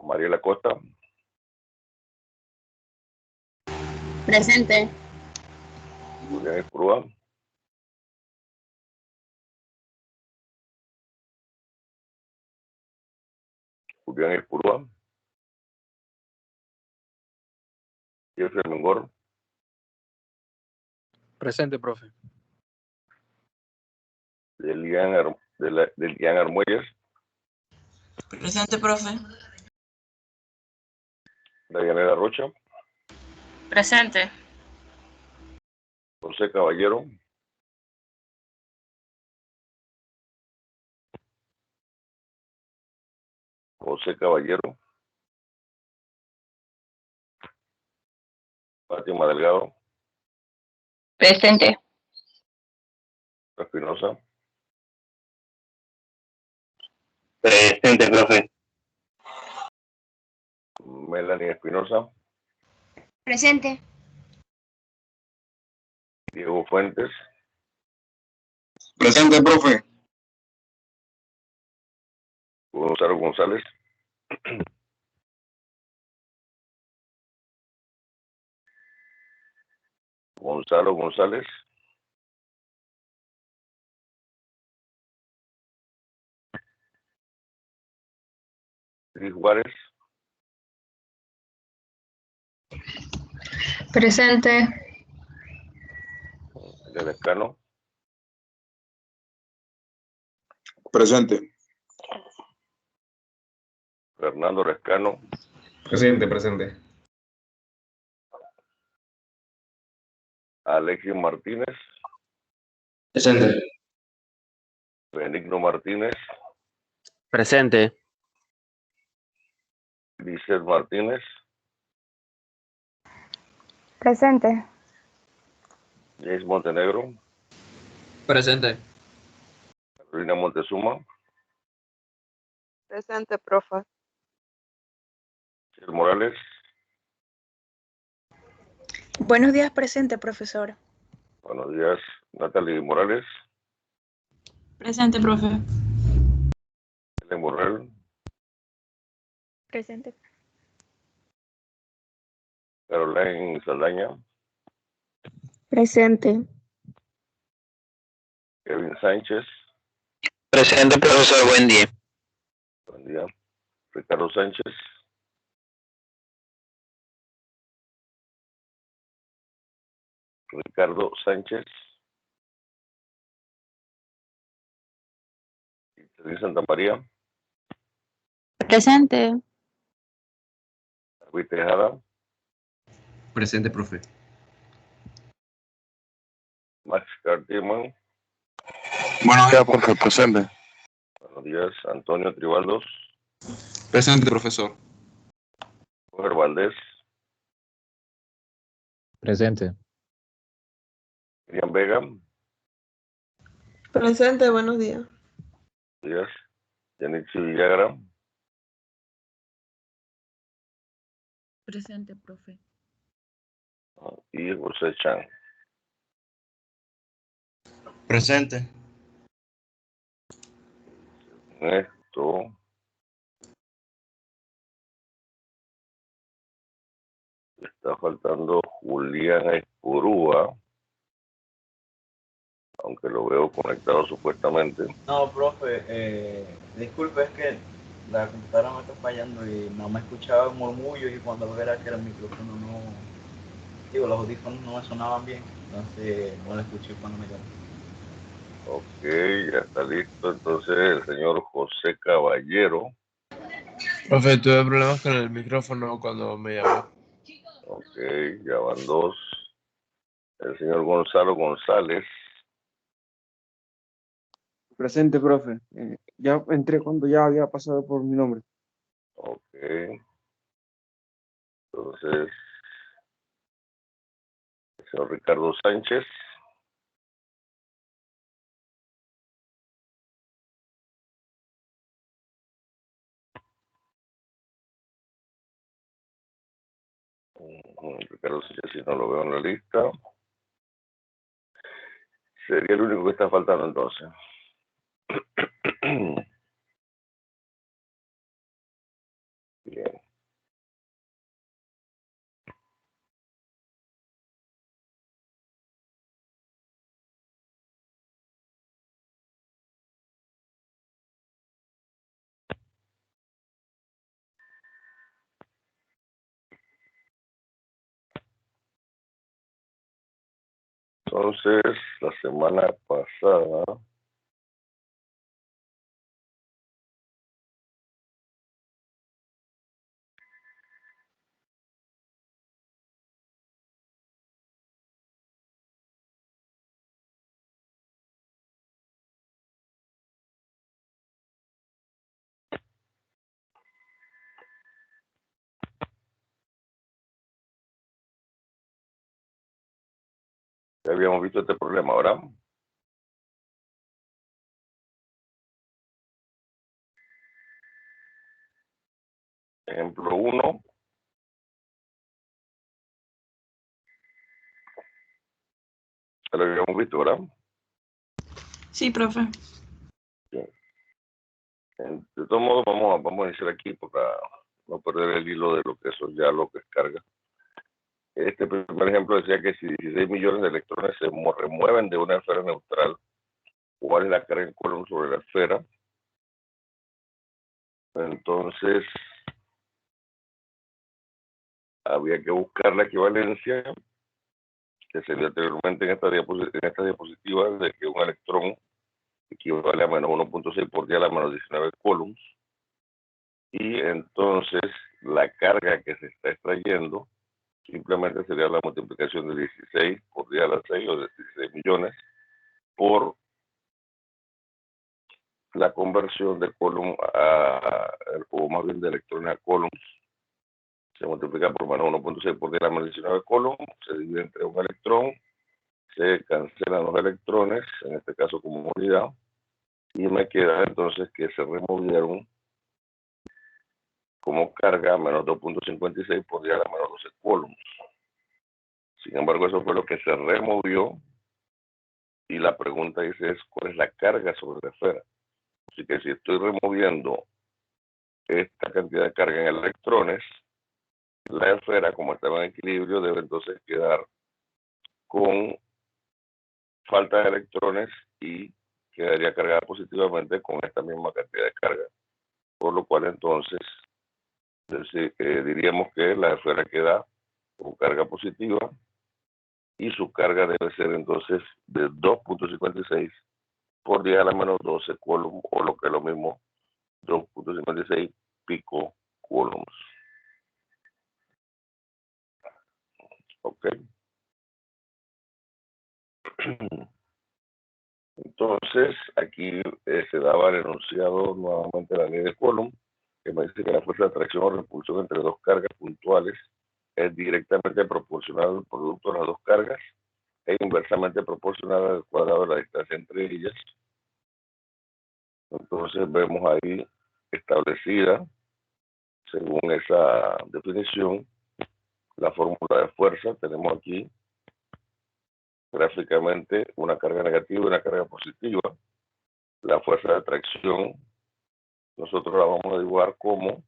Mariela Costa. Presente. Julián Espurúa. Julián Espurúa. Jeffrey Mengor. Presente, profe. Delian Armuelles. Presente, profe. Dayanela Rocha. Presente. José Caballero. José Caballero. Fátima Delgado. Presente. Espinosa. Presente, profe. Melanie Espinosa. Presente. Diego Fuentes. Presente, profe. Gonzalo González. Gonzalo González. Cris Juárez. Presente. Lescano. Presente. Fernando Lescano. Presente. Alexis Martínez. Presente. Benigno Martínez. Presente. Lizeth Martínez. Presente. James Montenegro. Presente. Carolina Montezuma. Presente, profe. Michelle Morales. Buenos días, presente, profesor. Buenos días, Natalie Morales. Presente, profe. Helen Borrell. Presente. Caroline Saldaña. Presente. Kevin Sánchez. Presente, profesor. Buen día. Buen día. Ricardo Sánchez. Ricardo Sánchez. Isabel Santa María. Presente. David Tejada. Presente, profe. Max Cartman. Buenos días, profe. Presente. Buenos días, Antonio Tribaldos. Presente, profesor. Roger Valdés. Presente. Miriam Vega. Presente, buenos días. Buenos días. Yanitzi Villagra. Presente, profe. Y José Chan. Presente. Esto está faltando Julián Espurúa, aunque lo veo conectado supuestamente. No, profe, disculpe, es que la computadora me está fallando y no me escuchaba murmullo y cuando era que el micrófono los audífonos no me sonaban bien, entonces no lo escuché cuando me llamó. Ok, ya está listo. Entonces el señor José Caballero. Profe, tuve problemas con el micrófono cuando me llamó. Ok, ya van dos. El señor Gonzalo González. Presente, profe. Ya entré cuando ya había pasado por mi nombre. Ok. Entonces, el señor Ricardo Sánchez. Ricardo Sánchez, si no lo veo en la lista. Sería el único que está faltando entonces. Bien. Entonces, la semana pasada ya habíamos visto este problema, ¿verdad? Ejemplo 1. Ya lo habíamos visto, ¿verdad? Sí, profe. Bien. De todos modos, vamos a iniciar aquí para no perder el hilo de lo que eso ya lo que es carga. Este primer ejemplo decía que si 16 millones de electrones se remueven de una esfera neutral, ¿cuál es la carga en Coulomb sobre la esfera? Entonces, había que buscar la equivalencia que se dio anteriormente en esta diapositiva de que un electrón equivale a menos 1.6 por 10 a la menos 19 coulombs. Y entonces la carga que se está extrayendo simplemente sería la multiplicación de 16 por 10 a la 6 o de 16 millones por la conversión de coulomb o más bien de electrones a coulombs. Se multiplica por menos 1.6 por 10 a la menos 19 coulombs, se divide entre un electrón, se cancelan los electrones, en este caso como unidad, y me queda entonces que se removieron como carga menos 2.56 por 10 a la menos 12 coulombs. Sin embargo, eso fue lo que se removió y la pregunta dice es ¿cuál es la carga sobre la esfera? Así que si estoy removiendo esta cantidad de carga en electrones, la esfera, como estaba en equilibrio, debe entonces quedar con falta de electrones y quedaría cargada positivamente con esta misma cantidad de carga. Por lo cual entonces diríamos que la esfera queda con carga positiva y su carga debe ser entonces de 2.56 por 10 a la menos 12 coulombs, o lo que es lo mismo, 2.56 pico coulombs. Ok. Entonces, aquí se daba el enunciado nuevamente de la ley de Coulomb, que me dice que la fuerza de atracción o repulsión entre dos cargas puntuales es directamente proporcional al producto de las dos cargas e inversamente proporcional al cuadrado de la distancia entre ellas. Entonces vemos ahí establecida, según esa definición, la fórmula de fuerza. Tenemos aquí gráficamente una carga negativa y una carga positiva. La fuerza de atracción nosotros la vamos a dibujar como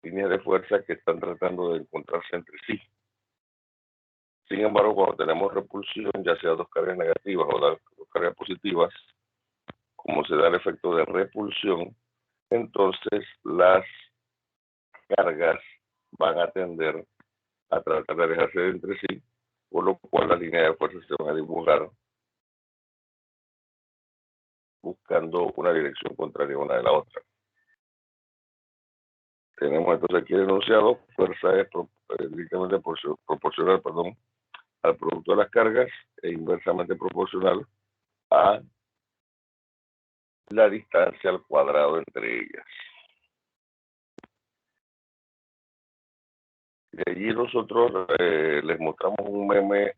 líneas de fuerza que están tratando de encontrarse entre sí. Sin embargo, cuando tenemos repulsión, ya sea dos cargas negativas o dos cargas positivas, como se da el efecto de repulsión, entonces las cargas van a tender a tratar de alejarse entre sí, por lo cual las líneas de fuerza se van a dibujar buscando una dirección contraria una de la otra. Tenemos entonces aquí el enunciado: fuerza es directamente proporcional al producto de las cargas e inversamente proporcional a la distancia al cuadrado entre ellas. De allí nosotros les mostramos un meme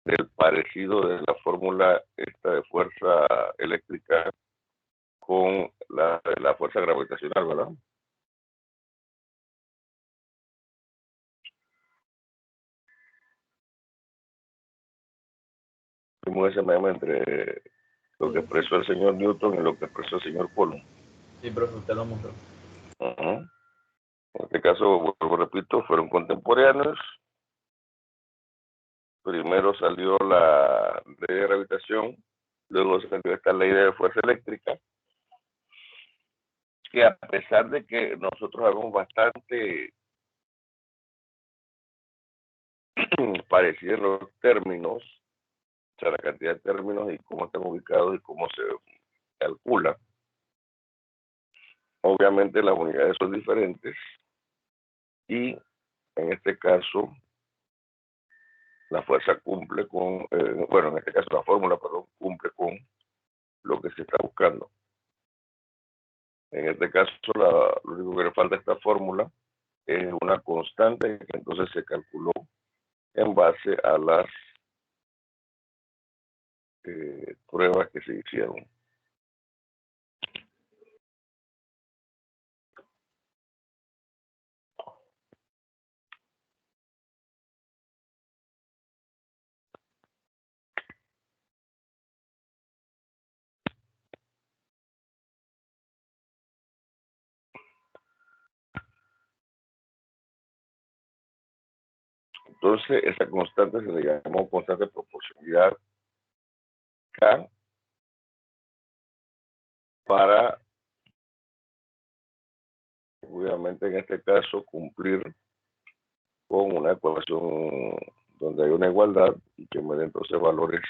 del parecido de la fórmula esta de fuerza eléctrica con la fuerza gravitacional, ¿verdad? Vimos ese meme entre lo que expresó el señor Newton y lo que expresó el señor Coulomb. Sí, profe, usted lo mostró. En este caso, vuelvo, repito, fueron contemporáneos. Primero salió la ley de gravitación, luego salió esta ley de fuerza eléctrica, que a pesar de que nosotros hagamos bastante parecidos en los términos, o sea, la cantidad de términos y cómo están ubicados y cómo se calcula. Obviamente las unidades son diferentes y en este caso la fuerza cumple con, en este caso la fórmula, perdón, cumple con lo que se está buscando. En este caso, lo único que le falta a esta fórmula es una constante que entonces se calculó en base a las pruebas que se hicieron. Entonces, esa constante se le llamó constante de proporcionalidad K para, obviamente en este caso, cumplir con una ecuación donde hay una igualdad y que me dé entonces valores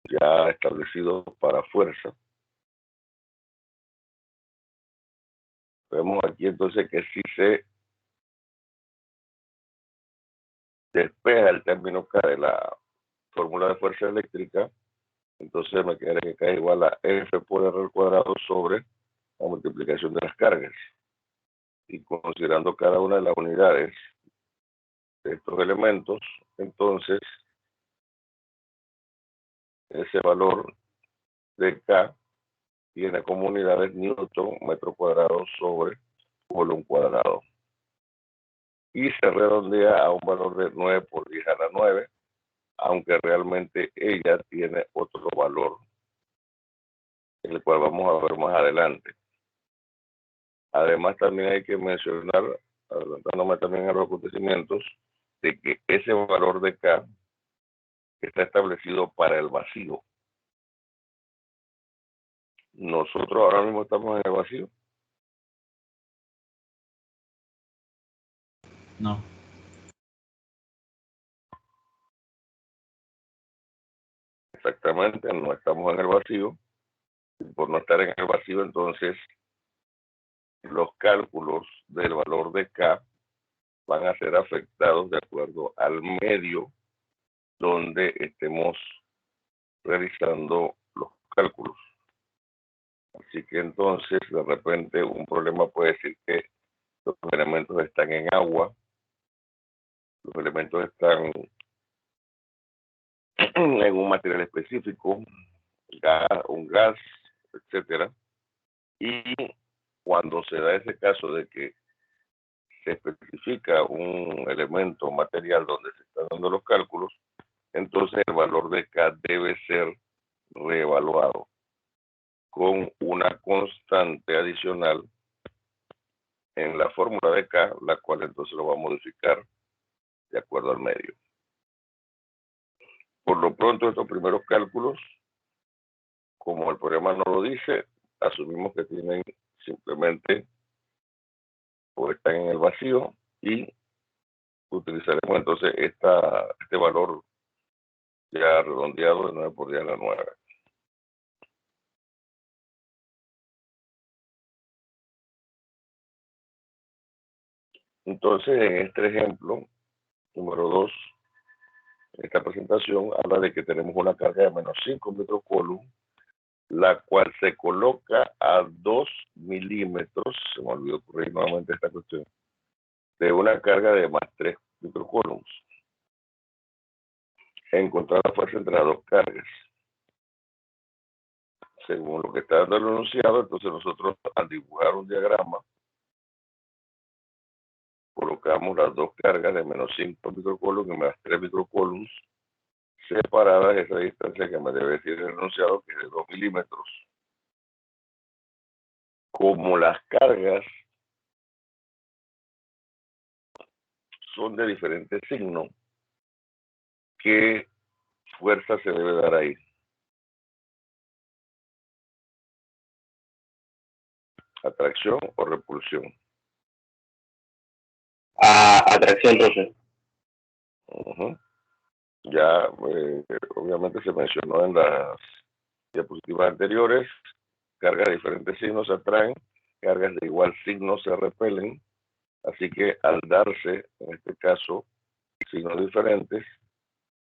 ya establecidos para fuerza. Vemos aquí entonces que si se despeja el término K de la fórmula de fuerza eléctrica, entonces me quedaría que K es igual a F por R al cuadrado sobre la multiplicación de las cargas. Y considerando cada una de las unidades de estos elementos, entonces ese valor de K tiene como unidades newton metro cuadrado sobre coulomb cuadrado. Y se redondea a un valor de 9 por 10 a la 9, aunque realmente ella tiene otro valor, el cual vamos a ver más adelante. Además, también hay que mencionar, adelantándome también a los acontecimientos, de que ese valor de K está establecido para el vacío. Nosotros ahora mismo estamos en el vacío. No. Exactamente, no estamos en el vacío. Y por no estar en el vacío, entonces los cálculos del valor de K van a ser afectados de acuerdo al medio donde estemos realizando los cálculos. Así que entonces, de repente, un problema puede decir que los elementos están en agua, los elementos están en un material específico, un gas, etcétera. Y cuando se da ese caso de que se especifica un elemento material donde se están dando los cálculos, entonces el valor de K debe ser reevaluado con una constante adicional en la fórmula de K, la cual entonces lo va a modificar de acuerdo al medio. Por lo pronto, estos primeros cálculos, como el programa no lo dice, asumimos que tienen simplemente o están en el vacío y utilizaremos entonces este valor ya redondeado de 9 por 10 a la 9. Entonces, en este ejemplo, número 2, esta presentación habla de que tenemos una carga de menos 5 microcoulomb, la cual se coloca a 2 milímetros, se me olvidó corregir nuevamente esta cuestión, de una carga de más 3 microcoulombs. Encontrar la fuerza entre las dos cargas. Según lo que está dando el enunciado, entonces nosotros al dibujar un diagrama, colocamos las dos cargas de menos 5 microcoulomb y más 3 microcoulombs separadas, esa distancia que me debe decir el enunciado, que es de 2 milímetros. Como las cargas son de diferente signo, ¿qué fuerza se debe dar ahí? ¿Atracción o repulsión? Atracción, profe. Ya obviamente se mencionó en las diapositivas anteriores, cargas de diferentes signos se atraen, cargas de igual signo se repelen, así que al darse, en este caso, signos diferentes,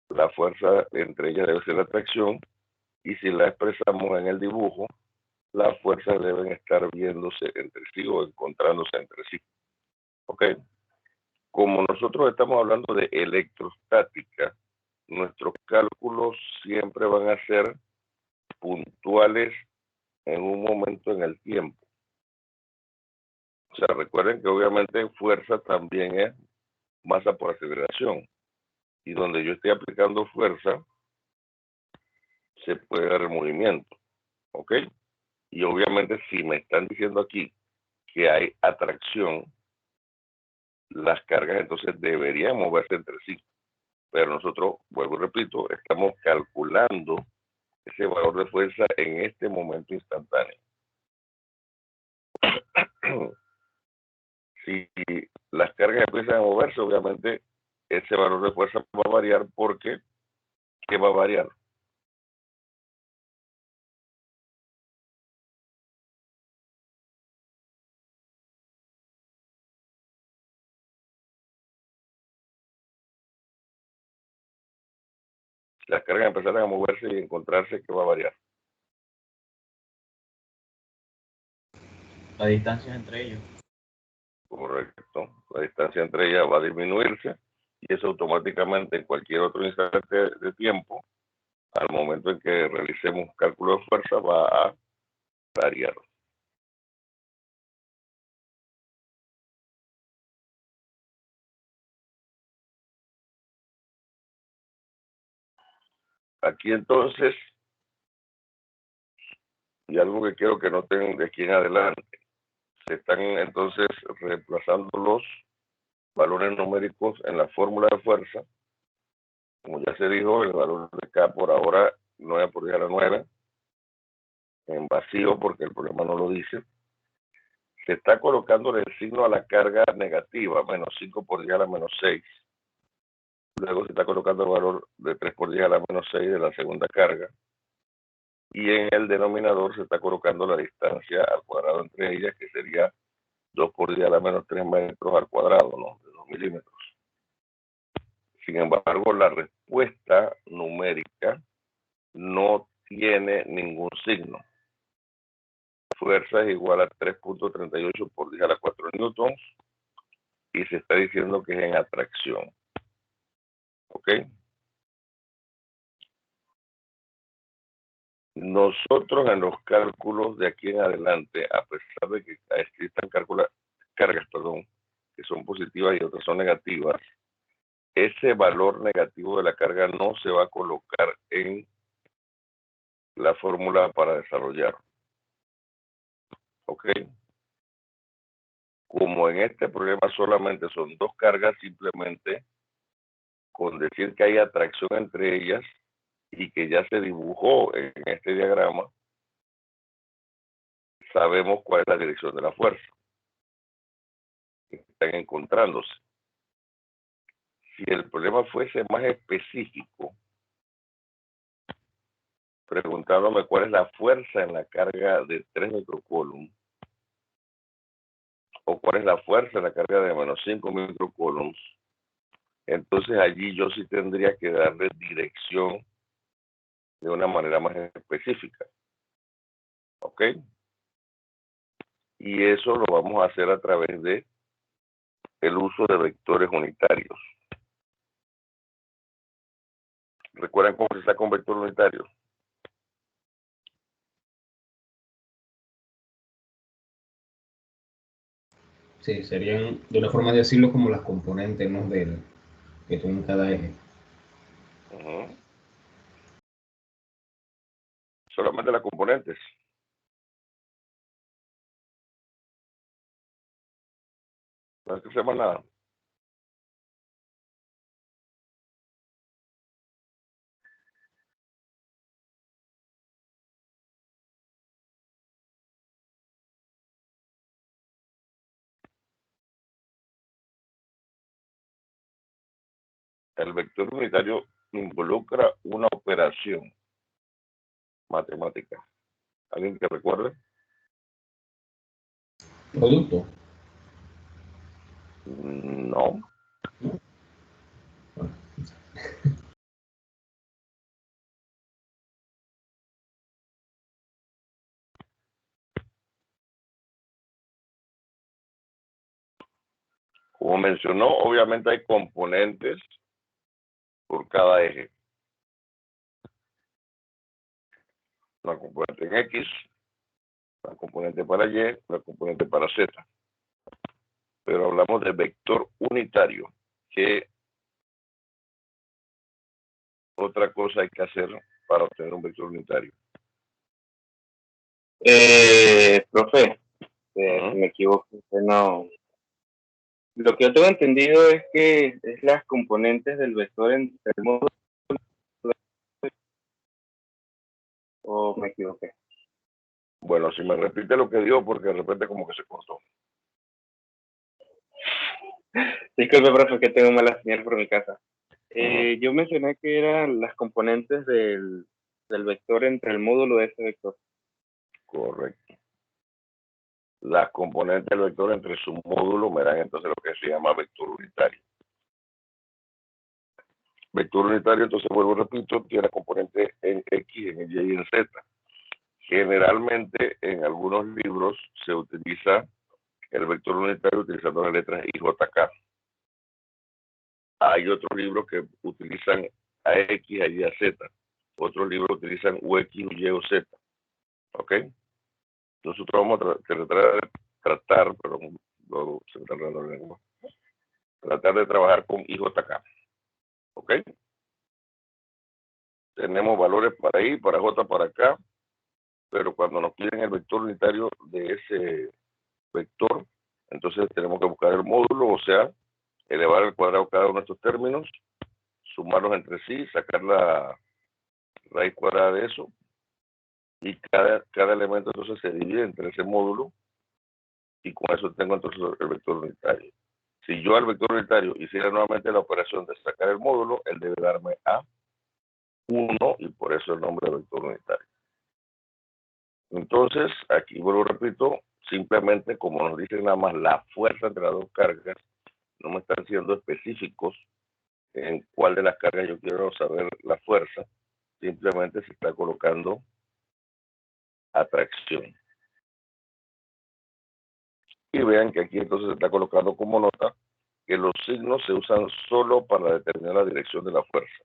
la fuerza entre ellas debe ser la atracción, y si la expresamos en el dibujo, las fuerzas deben estar viéndose entre sí o encontrándose entre sí. ¿Ok? Como nosotros estamos hablando de electrostática, nuestros cálculos siempre van a ser puntuales en un momento en el tiempo. O sea, recuerden que obviamente fuerza también es masa por aceleración. Y donde yo estoy aplicando fuerza, se puede dar el movimiento. ¿Ok? Y obviamente si me están diciendo aquí que hay atracción, las cargas entonces deberían moverse entre sí. Pero nosotros, vuelvo y repito, estamos calculando ese valor de fuerza en este momento instantáneo. Si las cargas empiezan a moverse, obviamente ese valor de fuerza va a variar porque ¿qué va a variar? Si las cargas empezaran a moverse y encontrarse, ¿qué va a variar? La distancia entre ellos. Correcto. La distancia entre ellas va a disminuirse y eso automáticamente en cualquier otro instante de tiempo, al momento en que realicemos cálculo de fuerza, va a variar. Aquí entonces, y algo que quiero que noten de aquí en adelante, se están entonces reemplazando los valores numéricos en la fórmula de fuerza. Como ya se dijo, el valor de K por ahora 9 por 10 a la 9, en vacío porque el problema no lo dice. Se está colocando el signo a la carga negativa, menos 5 por 10 a la menos 6. Luego se está colocando el valor de 3 por 10 a la menos 6 de la segunda carga. Y en el denominador se está colocando la distancia al cuadrado entre ellas, que sería 2 por 10 a la menos 3 metros al cuadrado, ¿no? De 2 milímetros. Sin embargo, la respuesta numérica no tiene ningún signo. Fuerza es igual a 3.38 por 10 a la 4 newtons y se está diciendo que es en atracción. ¿Ok? Nosotros en los cálculos de aquí en adelante, a pesar de que existan cargas, que son positivas y otras son negativas, ese valor negativo de la carga no se va a colocar en la fórmula para desarrollar. ¿Ok? Como en este problema solamente son dos cargas, simplemente con decir que hay atracción entre ellas y que ya se dibujó en este diagrama, sabemos cuál es la dirección de la fuerza. Están encontrándose. Si el problema fuese más específico, preguntándome cuál es la fuerza en la carga de 3 microcoulombs o cuál es la fuerza en la carga de menos 5 microcoulombs, entonces allí yo sí tendría que darle dirección de una manera más específica. ¿Ok? Y eso lo vamos a hacer a través de el uso de vectores unitarios. ¿Recuerdan cómo se saca un vector unitario? Sí, serían de una forma de decirlo como las componentes, ¿no? Que tienen cada eje. Solamente las componentes. No es que sepa nada. El vector unitario involucra una operación matemática. ¿Alguien que recuerde? Producto. No. Como mencionó, obviamente hay componentes por cada eje. Una componente en X, una componente para Y, una componente para Z. Pero hablamos de vector unitario. ¿Qué otra cosa hay que hacer para obtener un vector unitario? Profe, si me equivoco, no. Lo que yo tengo entendido es que es las componentes del vector entre el módulo, o me equivoqué. Bueno, si me repite lo que dijo, porque de repente como que se cortó. Disculpe, profe, que tengo mala señal por mi casa. Yo mencioné que eran las componentes del vector entre el módulo de ese vector. Correcto. Las componentes del vector entre su módulo me dan entonces lo que se llama vector unitario. Vector unitario, entonces vuelvo y repito, tiene componentes en X, en Y y en Z. Generalmente en algunos libros se utiliza el vector unitario utilizando las letras IJK. Hay otros libros que utilizan AX, AY, AZ. Otros libros utilizan UX, Y o Z. ¿Ok? Nosotros vamos a tratar, perdón, luego se me está enredando la lengua. Tratar de trabajar con IJK. ¿Ok? Tenemos valores para I, para J, para acá, pero cuando nos piden el vector unitario de ese vector, entonces tenemos que buscar el módulo, o sea, elevar al cuadrado cada uno de estos términos, sumarlos entre sí, sacar la raíz cuadrada de eso, y cada elemento entonces se divide entre ese módulo, y con eso tengo entonces el vector unitario. Si yo al vector unitario hiciera nuevamente la operación de sacar el módulo, él debe darme a 1, y por eso el nombre de vector unitario. Entonces, aquí vuelvo, repito, simplemente como nos dicen nada más la fuerza entre las dos cargas, no me están siendo específicos en cuál de las cargas yo quiero saber la fuerza, simplemente se está colocando atracción. Y vean que aquí entonces se está colocando como nota que los signos se usan solo para determinar la dirección de la fuerza.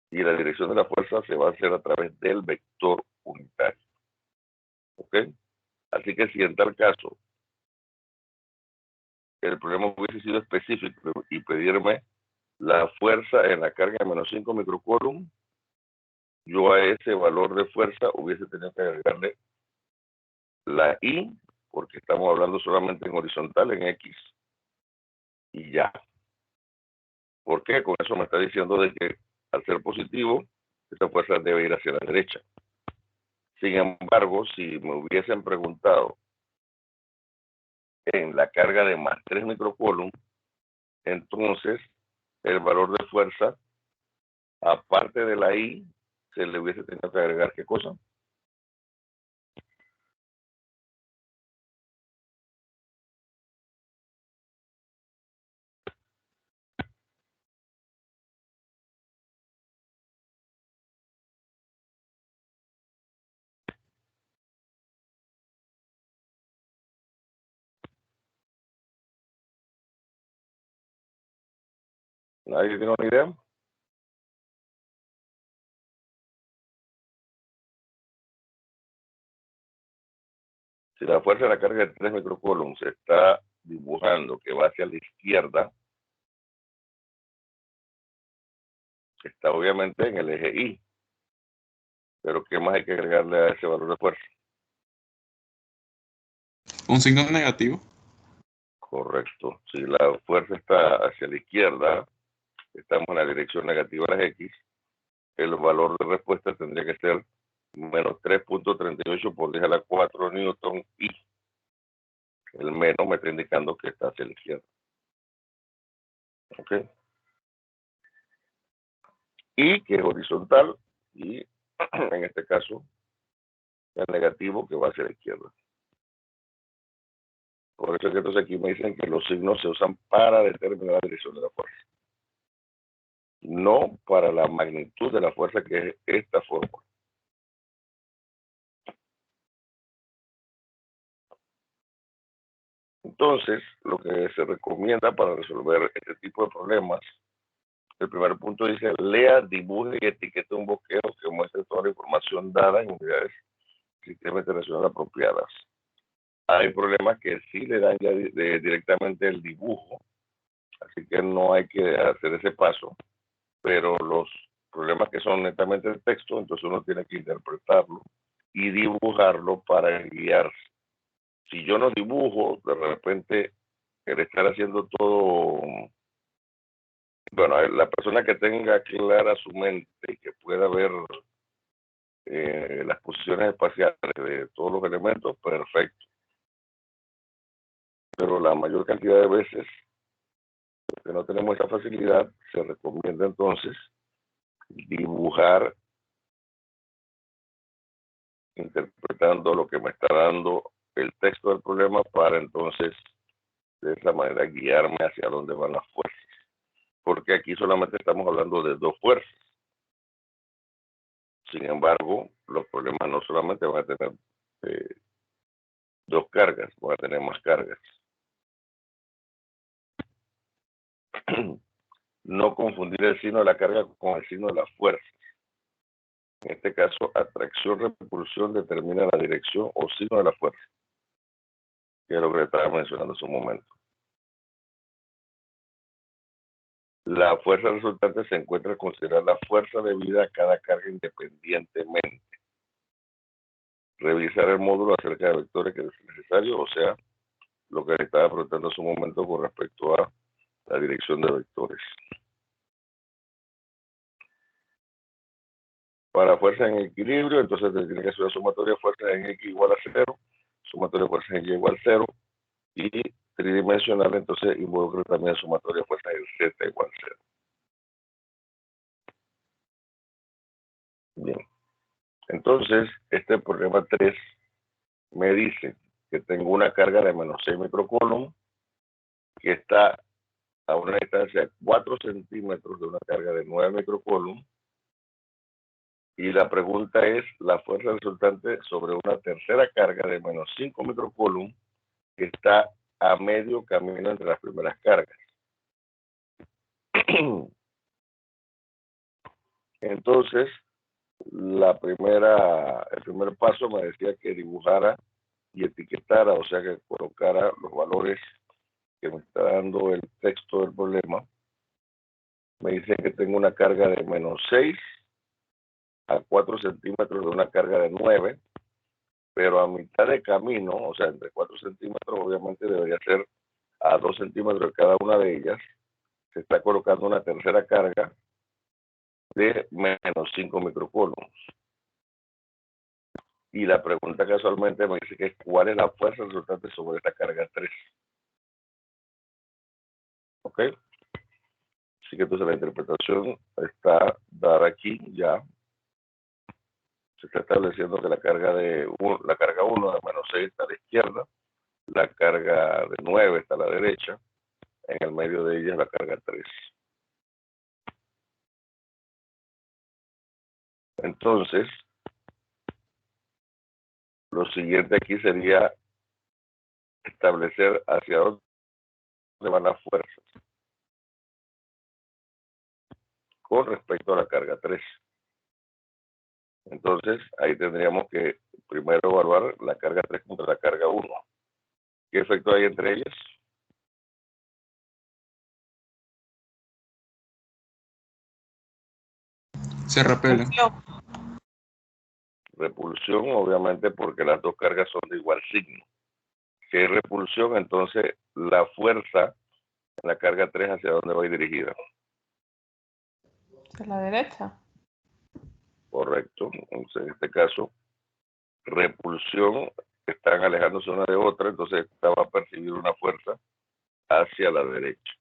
Y la dirección de la fuerza se va a hacer a través del vector unitario. ¿Ok? Así que si en tal caso el problema hubiese sido específico y pedirme la fuerza en la carga de menos 5 microcoulomb, yo a ese valor de fuerza hubiese tenido que agregarle la I, porque estamos hablando solamente en horizontal, en X, y ya. ¿Por qué? Con eso me está diciendo de que al ser positivo, esta fuerza debe ir hacia la derecha. Sin embargo, si me hubiesen preguntado en la carga de más 3 microcoulomb, entonces el valor de fuerza, aparte de la I, se le hubiese tenido que agregar ¿qué cosa? ¿Nadie tiene una idea? Si la fuerza de la carga de 3 microcoulomb se está dibujando que va hacia la izquierda, está obviamente en el eje Y. Pero ¿qué más hay que agregarle a ese valor de fuerza? ¿Un signo negativo? Correcto. Si la fuerza está hacia la izquierda, estamos en la dirección negativa a las X, el valor de respuesta tendría que ser menos 3.38 por 10 a la 4 newton y el menos me está indicando que está hacia la izquierda. ¿Ok? y que es horizontal, y en este caso el negativo que va hacia la izquierda. Por eso es que entonces aquí me dicen que los signos se usan para determinar la dirección de la fuerza, no para la magnitud de la fuerza, que es esta fórmula. Entonces, lo que se recomienda para resolver este tipo de problemas, el primer punto dice: lea, dibuje y etiquete un bosquejo que muestre toda la información dada en unidades del sistema internacional apropiadas. Hay problemas que sí le dan ya directamente el dibujo, así que no hay que hacer ese paso, pero los problemas que son netamente el texto, entonces uno tiene que interpretarlo y dibujarlo para guiarse. Si yo no dibujo, de repente el estar haciendo todo, bueno, la persona que tenga clara su mente y que pueda ver las posiciones espaciales de todos los elementos, perfecto. Pero la mayor cantidad de veces que no tenemos esa facilidad, se recomienda entonces dibujar interpretando lo que me está dando el texto del problema, para entonces de esa manera guiarme hacia dónde van las fuerzas. Porque aquí solamente estamos hablando de dos fuerzas. Sin embargo, los problemas no solamente van a tener dos cargas, van a tener más cargas. No confundir el signo de la carga con el signo de la fuerza. En este caso, atracción, repulsión determina la dirección o signo de la fuerza, que es lo que le estaba mencionando hace un momento. La fuerza resultante se encuentra considerada la fuerza debida a cada carga independientemente. Revisar el módulo acerca de vectores que es necesario, o sea, lo que le estaba preguntando hace un momento con respecto a la dirección de vectores. Para fuerza en equilibrio, entonces tiene que ser una sumatoria de fuerzas en X igual a 0, sumatoria de fuerzas en Y igual a 0, y tridimensional, entonces involucra también sumatoria de fuerzas en Z igual a 0. Bien. Entonces, este problema 3 me dice que tengo una carga de menos 6 microcoulomb que está a una distancia de 4 centímetros de una carga de 9 microcoulomb, y la pregunta es la fuerza resultante sobre una tercera carga de menos 5 microcoulomb que está a medio camino entre las primeras cargas. Entonces, el primer paso me decía que dibujara y etiquetara, o sea que colocara los valores que me está dando el texto del problema. Me dice que tengo una carga de menos 6 a 4 centímetros de una carga de 9, pero a mitad de camino, o sea, entre 4 centímetros, obviamente debería ser a 2 centímetros de cada una de ellas, se está colocando una tercera carga de menos 5 microcoulombs. Y la pregunta casualmente me dice que ¿cuál es la fuerza resultante sobre esta carga 3? ¿Ok? Así que entonces la interpretación está dada aquí ya. Se está estableciendo que la carga 1 de menos 6 está a la izquierda, la carga de 9 está a la derecha, en el medio de ellas la carga 3. Entonces, lo siguiente aquí sería establecer hacia dónde van las fuerzas con respecto a la carga 3. Entonces, ahí tendríamos que primero evaluar la carga 3 contra la carga 1. ¿Qué efecto hay entre ellas? Se repele. Repulsión, obviamente, porque las dos cargas son de igual signo. Si hay repulsión, entonces la fuerza en la carga 3, ¿hacia dónde va dirigida? ¿A la derecha? Correcto. Entonces, en este caso, repulsión, están alejándose una de otra, entonces esta va a percibir una fuerza hacia la derecha.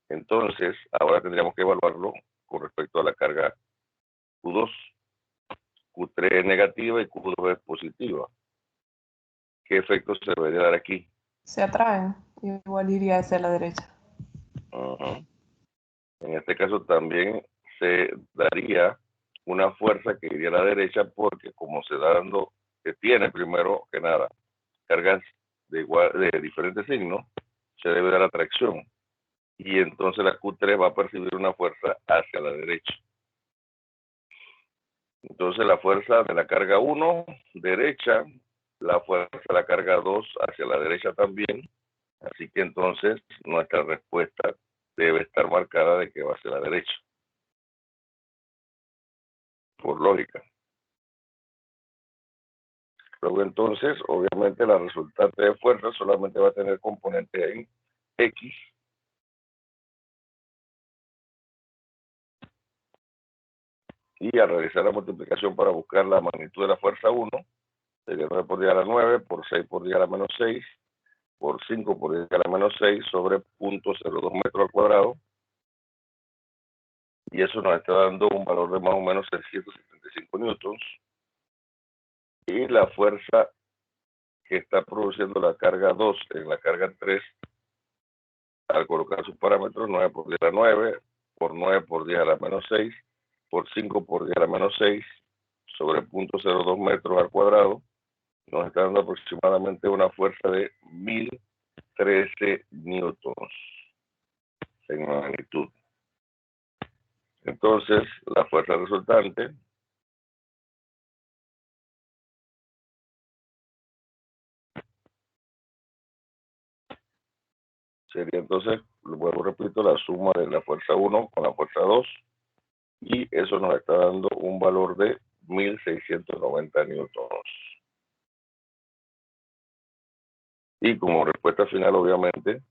Entonces, ahora tendríamos que evaluarlo con respecto a la carga Q2. Q3 es negativa y Q2 es positiva. ¿Qué efecto se debería dar aquí? Se atraen, igual iría hacia la derecha. En este caso también se daría una fuerza que iría a la derecha porque como se da dando, que tiene primero que nada cargas de diferentes signos, se debe dar atracción. Y entonces la Q3 va a percibir una fuerza hacia la derecha. Entonces la fuerza de la carga 1, derecha, la fuerza de la carga 2 hacia la derecha también. Así que entonces nuestra respuesta debe estar marcada de que va hacia la derecha. Por lógica. Luego entonces, obviamente la resultante de fuerza solamente va a tener componente en X. Y al realizar la multiplicación para buscar la magnitud de la fuerza 1, sería 9 por 10 a la 9, por 6 por 10 a la menos 6, por 5 por 10 a la menos 6 sobre 0.02 metros al cuadrado. Y eso nos está dando un valor de más o menos 675 newtons. Y la fuerza que está produciendo la carga 2 en la carga 3, al colocar sus parámetros, 9 por 10 a la 9, por 9 por 10 a la menos 6, por 5 por 10 a la menos 6, sobre 0.02 metros al cuadrado, nos está dando aproximadamente una fuerza de 1013 newtons en magnitud. Entonces, la fuerza resultante sería entonces, luego repito, la suma de la fuerza 1 con la fuerza 2, y eso nos está dando un valor de 1690 newtons. Y como respuesta final, obviamente,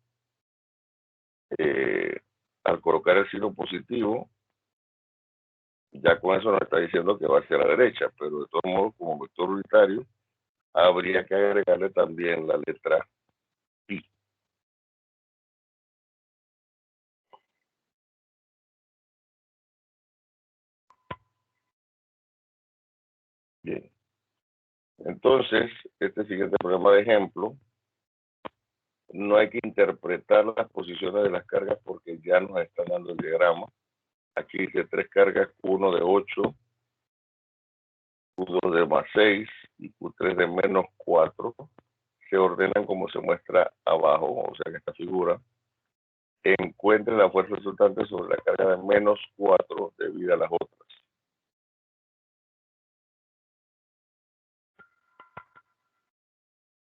al colocar el signo positivo, ya con eso nos está diciendo que va hacia la derecha, pero de todos modos, como vector unitario, habría que agregarle también la letra pi. Bien. Entonces, este siguiente problema de ejemplo, no hay que interpretar las posiciones de las cargas porque ya nos están dando el diagrama. Aquí dice 3 cargas, Q1 de 8, Q2 de más 6 y Q3 de menos 4. Se ordenan como se muestra abajo, o sea, en esta figura. Encuentre la fuerza resultante sobre la carga de menos 4 debido a las otras.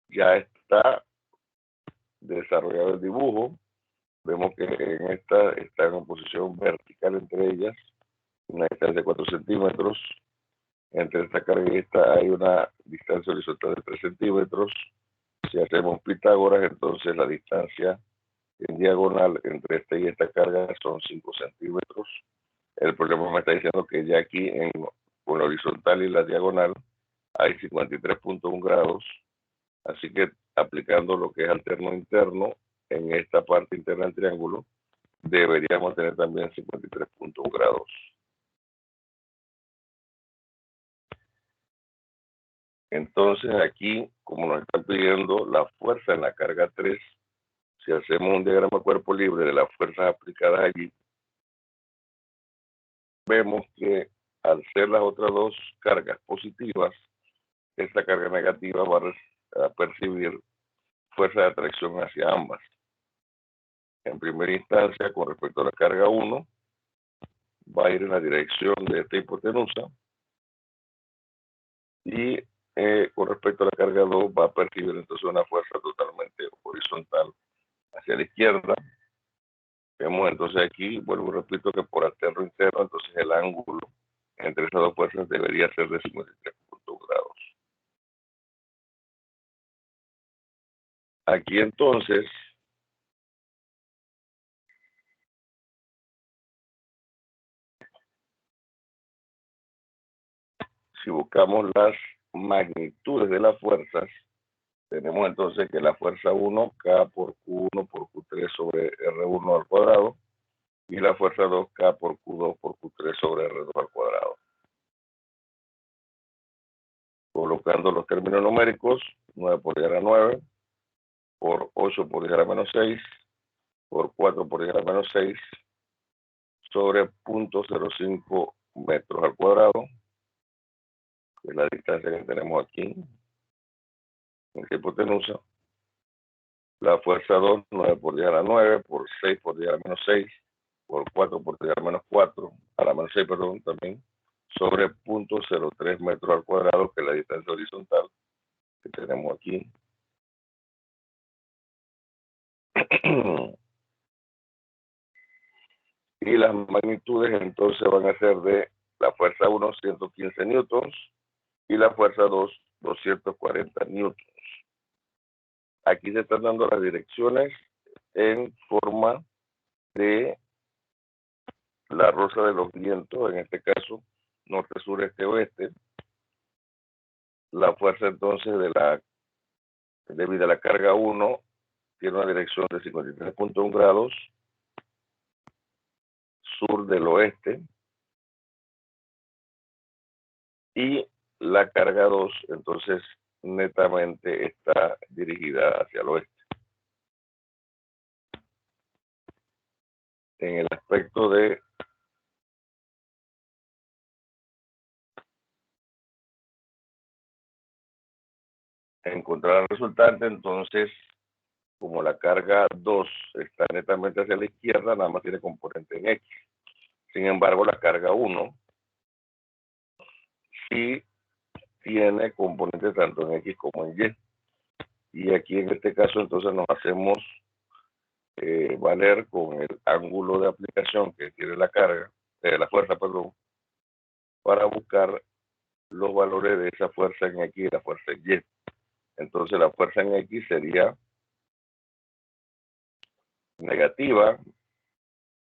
Ya está desarrollado el dibujo. Vemos que en esta están en posición vertical entre ellas, una distancia de 4 centímetros. Entre esta carga y esta hay una distancia horizontal de 3 centímetros. Si hacemos Pitágoras, entonces la distancia en diagonal entre esta y esta carga son 5 centímetros. El problema me está diciendo que ya aquí con la horizontal y la diagonal hay 53.1 grados. Así que aplicando lo que es alterno interno en esta parte interna del triángulo, deberíamos tener también 53.1 grados. Entonces aquí, como nos están pidiendo la fuerza en la carga 3, si hacemos un diagrama cuerpo libre de las fuerzas aplicadas allí, vemos que al ser las otras dos cargas positivas, esta carga negativa va a percibir fuerza de atracción hacia ambas. En primera instancia, con respecto a la carga 1, va a ir en la dirección de esta hipotenusa, y con respecto a la carga 2 va a percibir entonces una fuerza totalmente horizontal hacia la izquierda. Vemos entonces aquí, vuelvo y repito, que por alterno interno, entonces el ángulo entre esas dos fuerzas debería ser de 53.1 grados. Aquí entonces, si buscamos las magnitudes de las fuerzas, tenemos entonces que la fuerza 1, K por Q1 por Q3 sobre R1 al cuadrado, y la fuerza 2K por Q2 por Q3 sobre R2 al cuadrado. Colocando los términos numéricos, 9 por 10 a la 9, por 8 por 10 a la menos 6, por 4 por 10 a la menos 6, sobre 0.05 metros al cuadrado, que es la distancia que tenemos aquí, en esta hipotenusa. La fuerza 2, 9 por 10 a la 9, por 6 por 10 a la menos 6, por 4 por 10 a la menos 4, a la menos 6, perdón, también, sobre 0.03 metros al cuadrado, que es la distancia horizontal que tenemos aquí. Y las magnitudes entonces van a ser de la fuerza 1, 115 newtons, y la fuerza 2, 240 newtons. Aquí se están dando las direcciones en forma de la rosa de los vientos, en este caso norte, sur, este, oeste. La fuerza entonces debido a la carga 1 tiene una dirección de 53.1 grados sur del oeste, y la carga 2 entonces netamente está dirigida hacia el oeste. En el aspecto de encontrar el resultante, entonces, como la carga 2 está netamente hacia la izquierda, nada más tiene componente en X. Sin embargo, la carga 1 sí tiene componentes tanto en X como en Y. Y aquí en este caso entonces nos hacemos valer con el ángulo de aplicación que tiene la carga, la fuerza, perdón, para buscar los valores de esa fuerza en X y la fuerza en Y. Entonces la fuerza en X sería negativa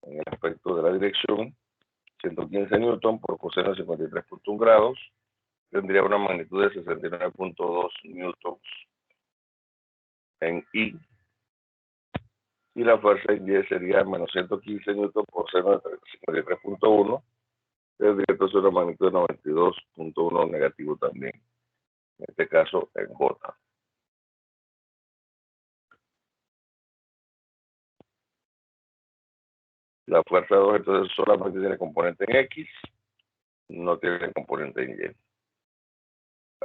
en el aspecto de la dirección, 115 newton por coseno de 53.1 grados, tendría una magnitud de 69.2 newtons en I, y la fuerza en Y sería menos 115 newton por seno de 53.1, tendría entonces una magnitud de 92.1 negativo también, en este caso en J. La fuerza 2 entonces solamente tiene componente en X, no tiene componente en Y.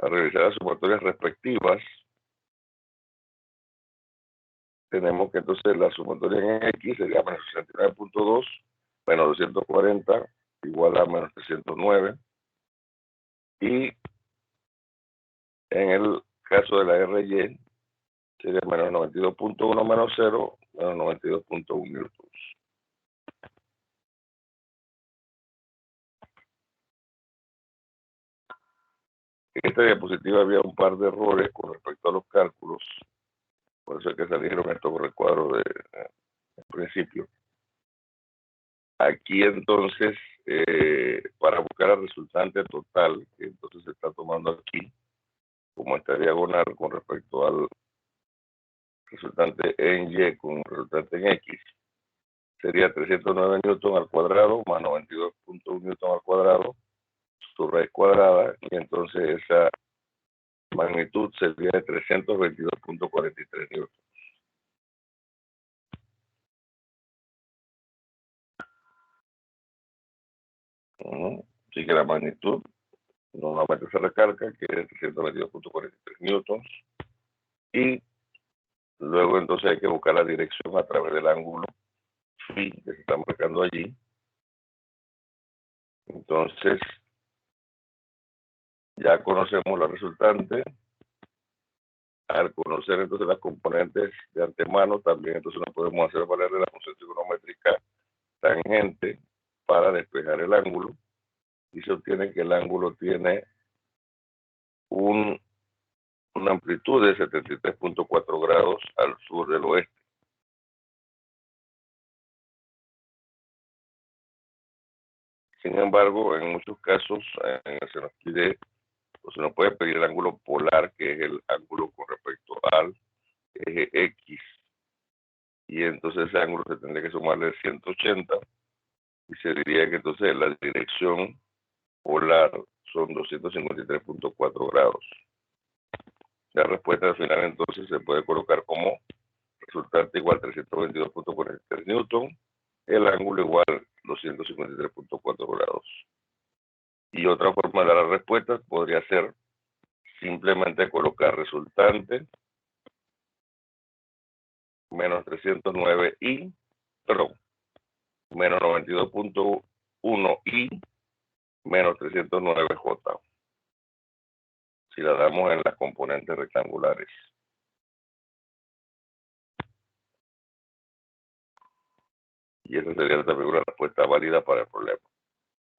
Al revisar las sumatorias respectivas, tenemos que entonces la sumatoria en X sería menos 69.2 menos 240 igual a menos 309. Y en el caso de la RY sería menos 92.1 menos 0 menos 92.1 newtons. En esta diapositiva había un par de errores con respecto a los cálculos, por eso es que salieron estos recuadros de principio. Aquí entonces, para buscar el resultante total, que entonces se está tomando aquí, como esta diagonal con respecto al resultante en Y con resultante en X, sería 309 newton al cuadrado más 92.1 newton al cuadrado, su raíz cuadrada, y entonces esa magnitud sería de 322.43 newton. Así que la magnitud normalmente se recarga, que es 322.43 newtons, y luego entonces hay que buscar la dirección a través del ángulo phi que se está marcando allí. Entonces, ya conocemos la resultante. Al conocer entonces las componentes de antemano, también entonces nos podemos hacer valer de la función trigonométrica tangente para despejar el ángulo, y se obtiene que el ángulo tiene una amplitud de 73.4 grados al sur del oeste. Sin embargo, en muchos casos se nos pide, o se nos puede pedir el ángulo polar, que es el ángulo con respecto al eje X, y entonces ese ángulo se tendría que sumarle 180, y se diría que entonces la dirección polar son 253.4 grados. La respuesta al final entonces se puede colocar como resultante igual 322.43 newton, el ángulo igual 253.4 grados. Y otra forma de dar la respuesta podría ser simplemente colocar resultante menos 309 y, perdón, menos 92.1 y menos 309 j. Si la damos en las componentes rectangulares. Y esa sería también una respuesta válida para el problema.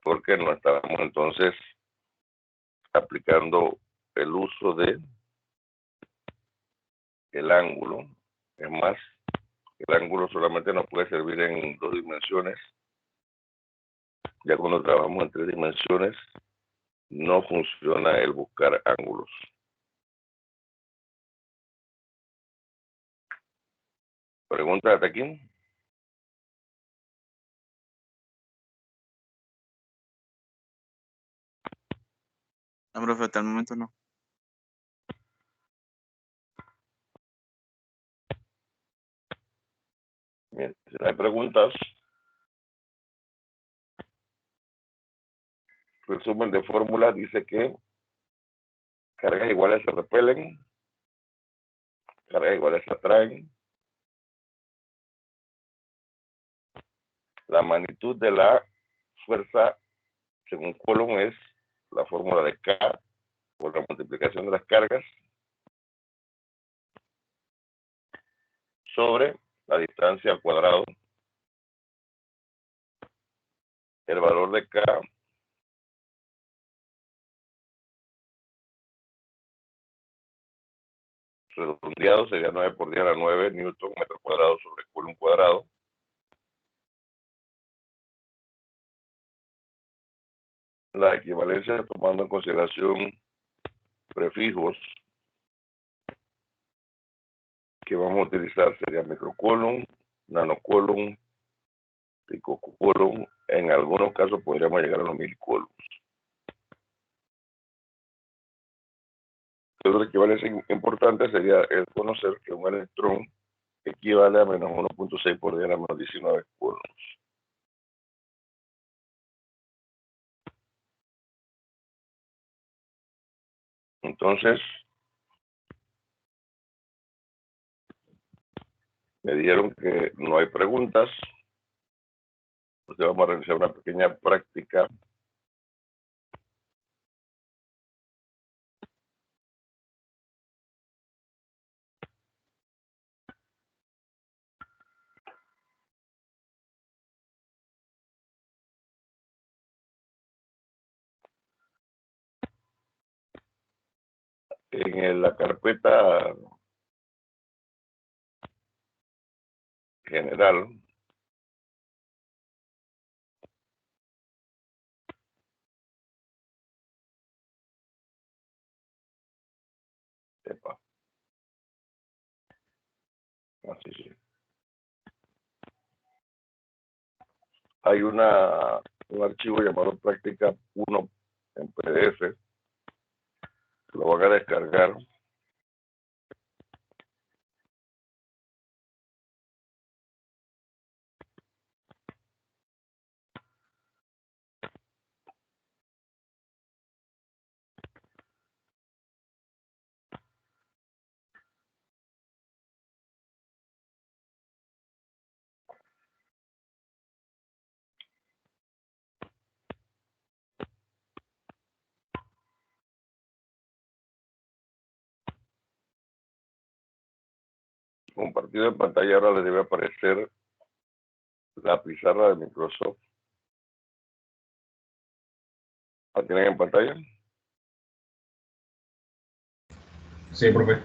Porque no estábamos entonces aplicando el uso de el ángulo. Es más, el ángulo solamente nos puede servir en 2 dimensiones. Ya cuando trabajamos en 3 dimensiones, no funciona el buscar ángulos. ¿Pregunta hasta aquí? No, profe, hasta el momento no. Bien, si no hay preguntas, resumen de fórmula dice que cargas iguales se repelen, cargas iguales se atraen. La magnitud de la fuerza según Coulomb es la fórmula de K por la multiplicación de las cargas sobre la distancia al cuadrado. El valor de K redondeado sería 9 por 10 a la 9 newton metro cuadrado sobre Coulomb cuadrado. La equivalencia tomando en consideración prefijos que vamos a utilizar sería microcoulomb, nanocoulomb, picocoulomb. En algunos casos podríamos llegar a los 1000 coulombs. Otra equivalencia importante sería el conocer que un electrón equivale a menos 1.6 por 10 a la menos 19 coulombs. Entonces, me dijeron que no hay preguntas. Entonces vamos a realizar una pequeña práctica. En la carpeta general, sepa, así sí. Hay un archivo llamado práctica 1 en PDF. Lo van a descargar. Compartido en pantalla, ahora les debe aparecer la pizarra de Microsoft. ¿La tienen en pantalla? Sí, profe.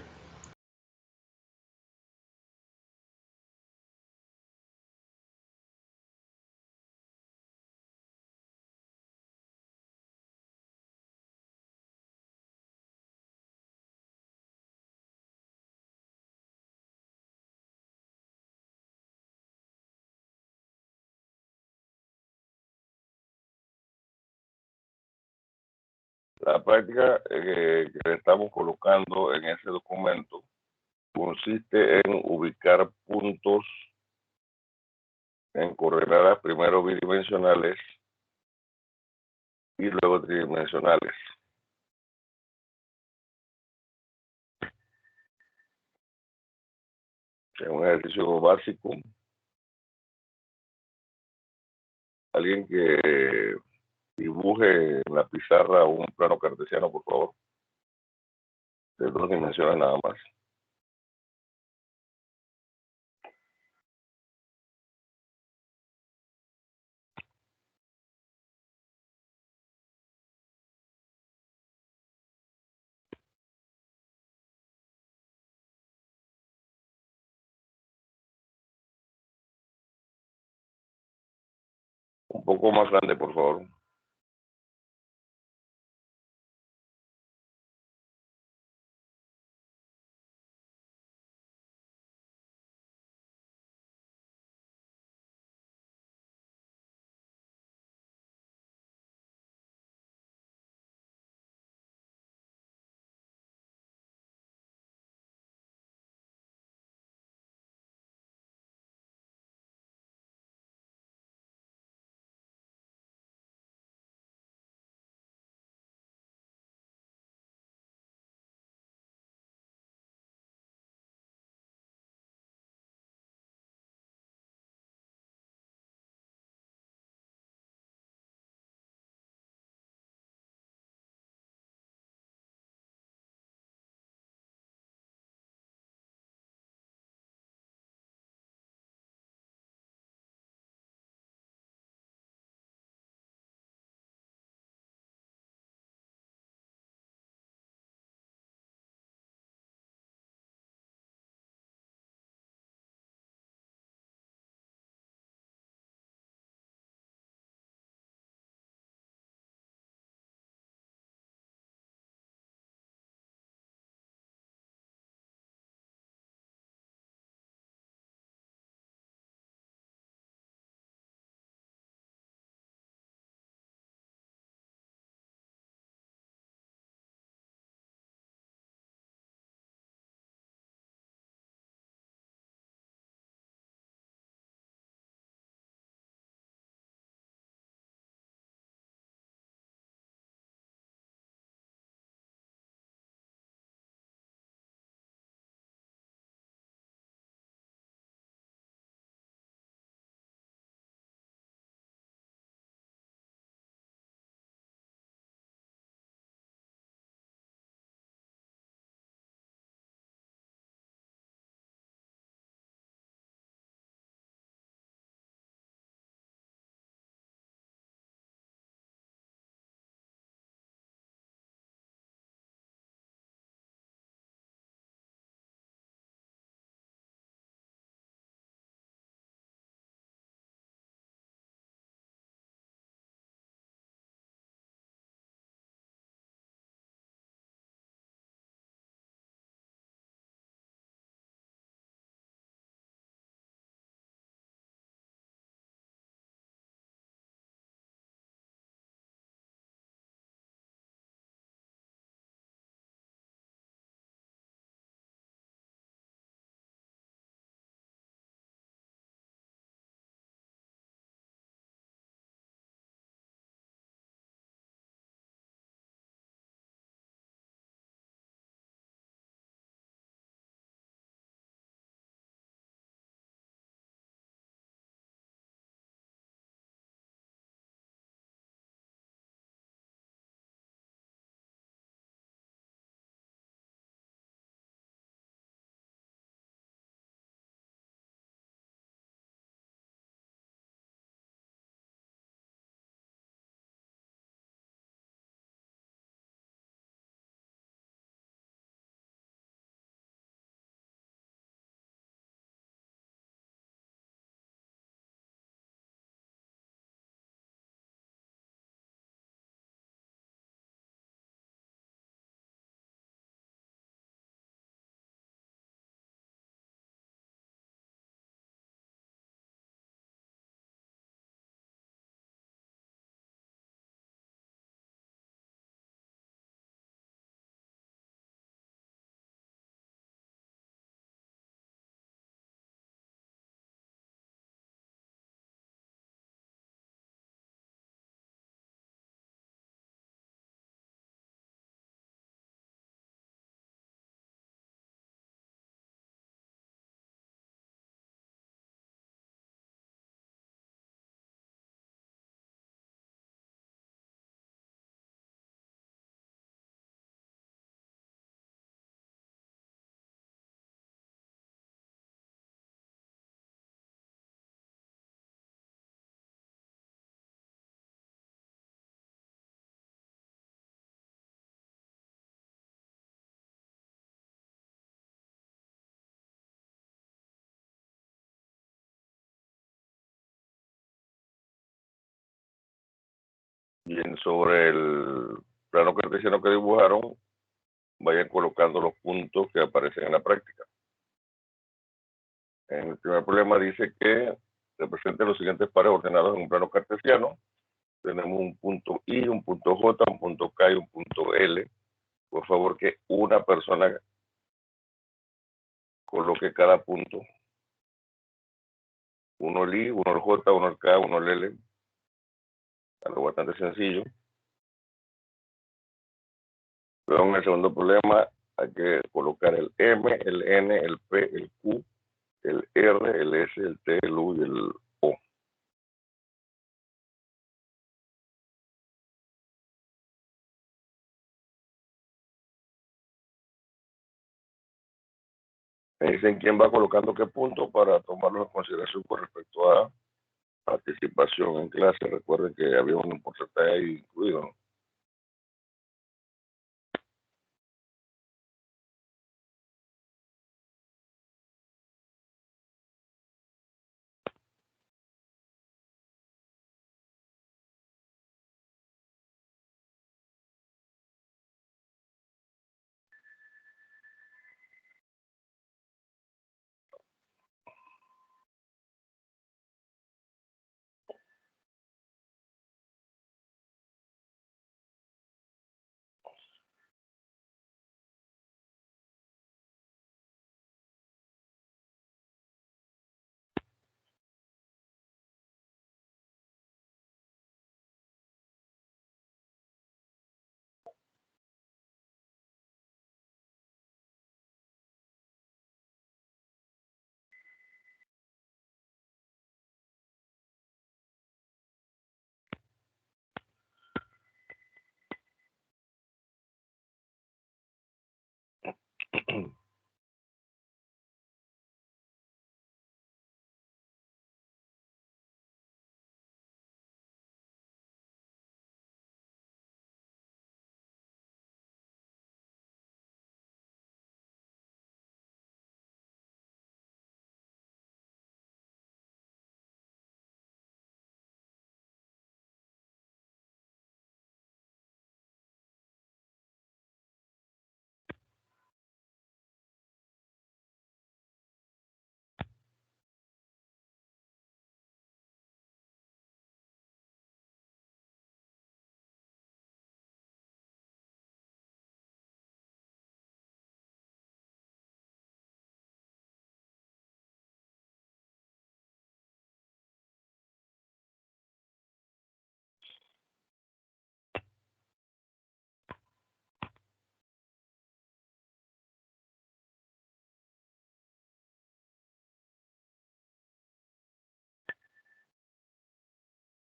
La práctica que le estamos colocando en ese documento consiste en ubicar puntos en coordenadas primero bidimensionales y luego tridimensionales. Es un ejercicio básico. Alguien que dibuje en la pizarra un plano cartesiano, por favor, de 2 dimensiones nada más. Un poco más grande, por favor. Bien, sobre el plano cartesiano que dibujaron, vayan colocando los puntos que aparecen en la práctica. En el primer problema dice que representen los siguientes pares ordenados en un plano cartesiano. Tenemos un punto I, un punto J, un punto K y un punto L. Por favor, que una persona coloque cada punto. Uno el I, uno el J, uno el K, uno el L. Algo bastante sencillo. Luego en el segundo problema hay que colocar el M, el N, el P, el Q, el R, el S, el T, el U y el O. Me dicen quién va colocando qué punto para tomarlo en consideración con respecto a participación en clase. Recuerden que había un porcentaje ahí incluido, ¿no?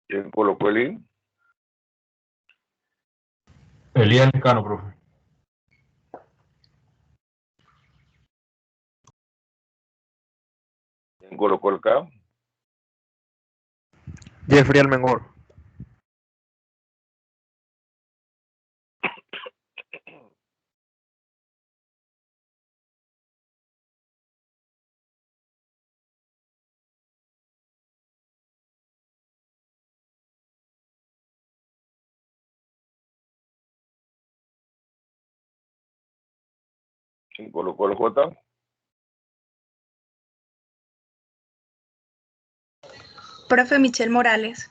¿Quién colocó el I? Elías Lescano, profe. ¿Quién colocó el K? Jeffrey Almengor. ¿Quién colocó el J? Profe Michelle Morales.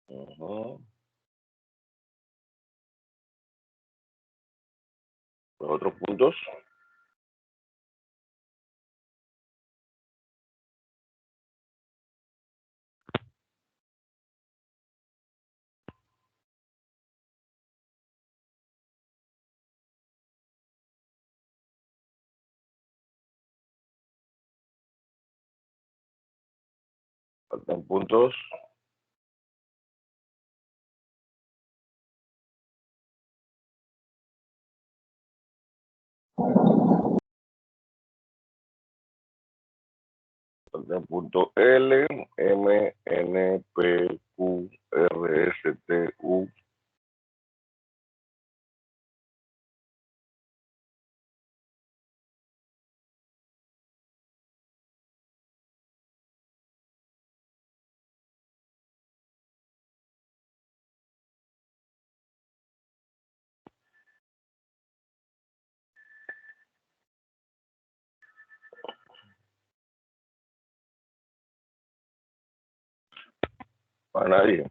Los otros puntos. Faltan puntos. Faltan punto L, M, N, P, Q, R, S, T, U. A nadie.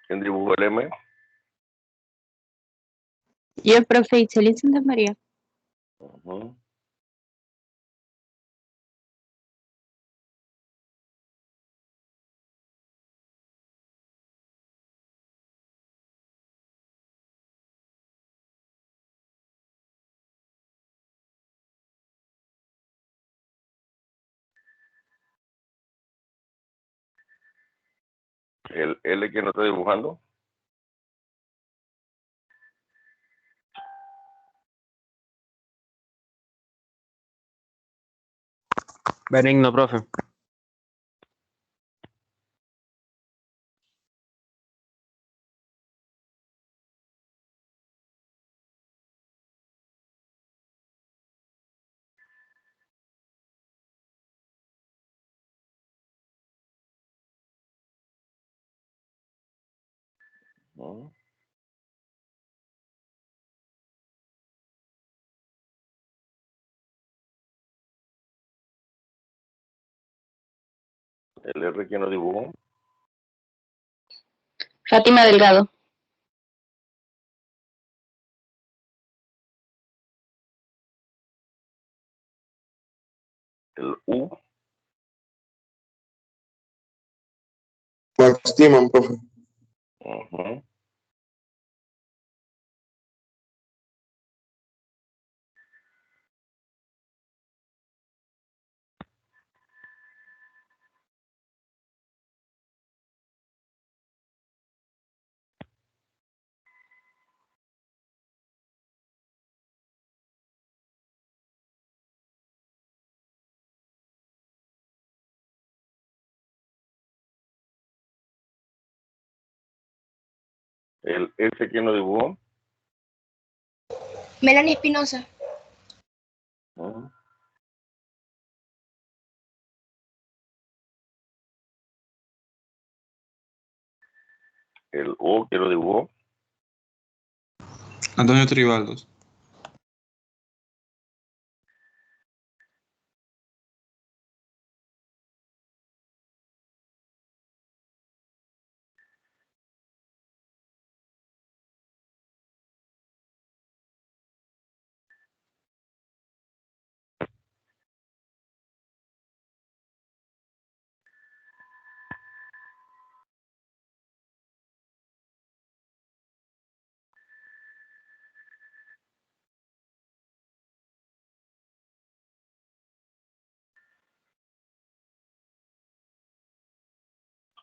¿Quién dibujó el M? Yo, profe Itzelín Santa María. Ujú. El L que no está dibujando. Benigno, profe. Ujú. El R que no dibujó. Fátima Delgado. El U. Max Timan, profe. Ujú. El S que no dibujó. Melanie Espinosa. Ujú. El O que lo dibujó. Antonio Tribaldos.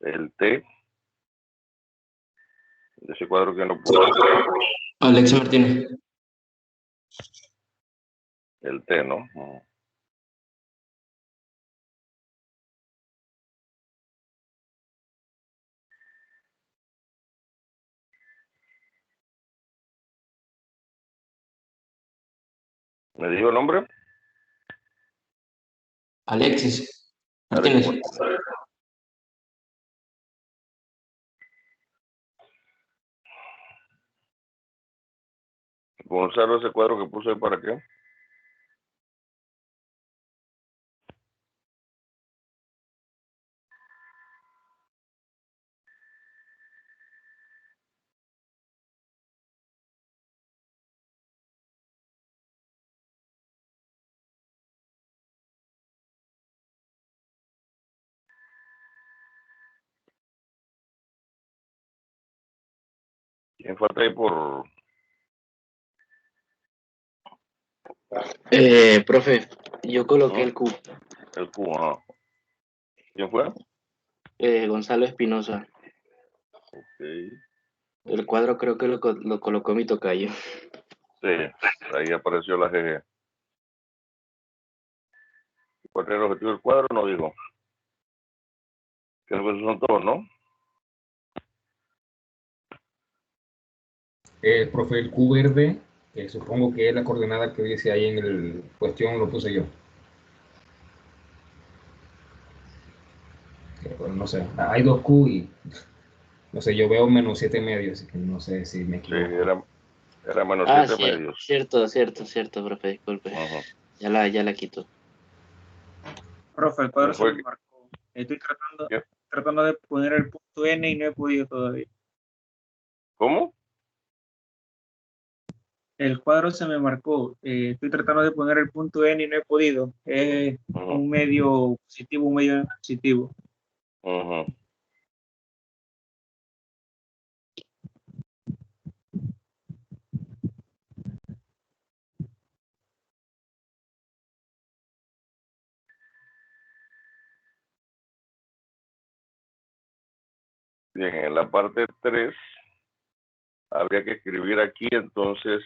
El T. De ese cuadro que no puso. Alexis Martínez. El T, ¿no? Ujú. ¿Me dijo el nombre? Alexis Alex Martínez. Martínez. Gonzalo, ese cuadro que puso ahí para qué. ¿Quién falta ahí por Profe, yo coloqué el Q. el Q? Ajá. ¿Quién fue? Gonzalo Espinosa. Ok. El cuadro creo que lo colocó mi tocayo. Sí, ahí apareció la GG. ¿Cuál es el objetivo del cuadro? No digo. Creo que esos son todos, ¿no? Profe, el Q verde, que supongo que es la coordenada que dice ahí en el cuestión, lo puse yo. Bueno, no sé, hay 2 Q y no sé, yo veo menos 7 medios, así que no sé si me Sí, equivoco. era menos Ah, 7 medios. cierto, profe, disculpe. Ajá. Ya la quito. Profe, el cuadro se Fue me marcó. Estoy ¿Qué? tratando de poner el punto N y no he podido todavía. ¿Cómo? El cuadro se me marcó. Estoy tratando de poner el punto N y no he podido. Es un medio positivo, un medio positivo. Ajá. Bien, en la parte 3 habría que escribir aquí entonces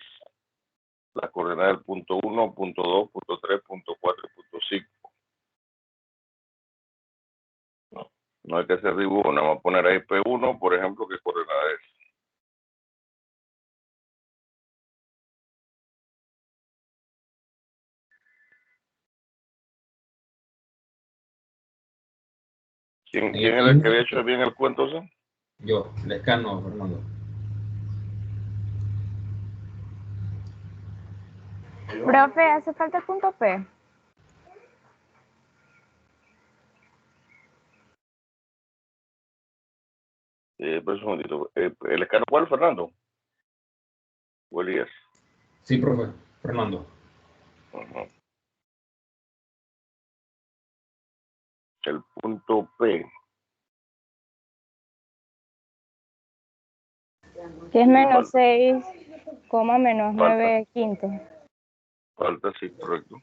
las coordenadas del punto 1, punto 2, punto 3, punto 4 y punto 5. No hay que hacer dibujo, nada más poner ahí P1, por ejemplo, ¿qué coordenada es? ¿Quién es el que había hecho bien el cuento ese? Yo, Lescano, Fernando. Profe, ¿hace falta el punto P? Pues un momentito. ¿El escano cuál, Fernando? ¿O Elías? Sí, profe, Fernando. Ajá. El punto P. Que es menos 6, menos 9 quintos. Falta, sí, correcto.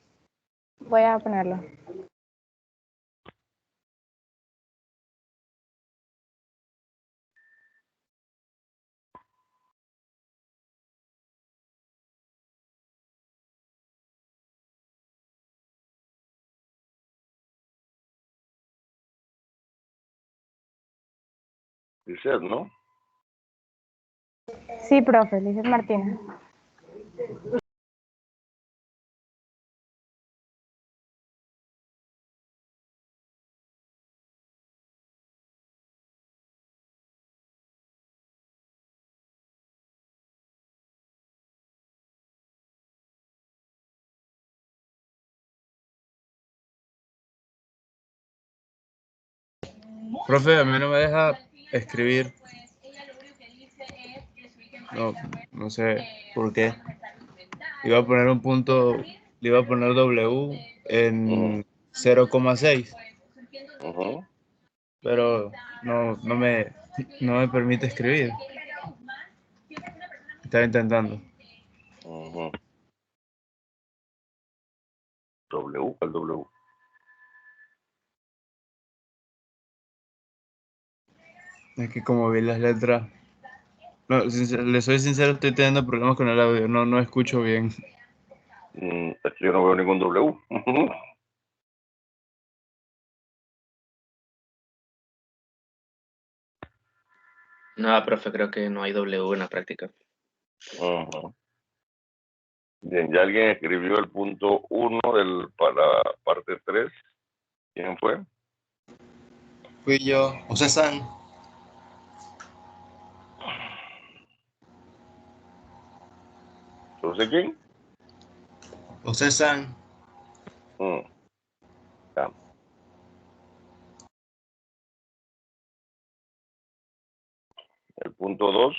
Voy a ponerlo. Dice, ¿no? Sí, profe, Lizeth Martínez. Profe, a mí no me deja escribir. No, no sé por qué. Iba a poner un punto, le iba a poner W en 0,6. Pero no me permite escribir. Estaba intentando. W, el W. Es que como vi las letras. No, le soy sincero, estoy teniendo problemas con el audio. No escucho bien. Es que yo no veo ningún W. No, profe, creo que no hay W en la práctica. Bien, ya alguien escribió el punto 1 para la parte 3. ¿Quién fue? Fui yo, José San. ¿José quién? José San. Ya. El punto 2.